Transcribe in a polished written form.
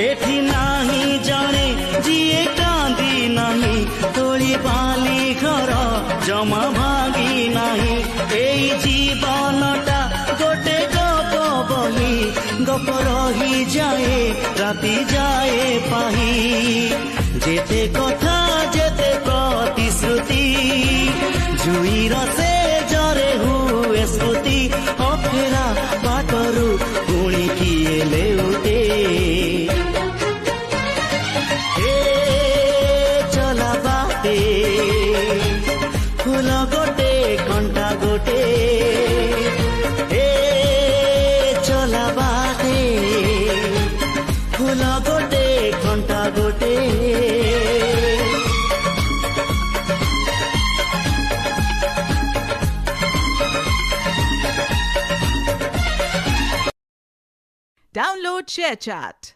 एठी नाही जाने जिए कांदी नहीं तोली बाली घर जमा भांगी नहीं एई जीवनटा गोटे गप बही गप रही जाए राति जाए पाही जेते कथा जेते प्रतिश्रुति जुईर से जरे हुए स्मृति अफेरा बाटरू पुणी किए लेउटे चला बाटे फूल गोटे घंटा गोटे चला बाटे फूल गोटे घंटा गोटे Download ShareChat.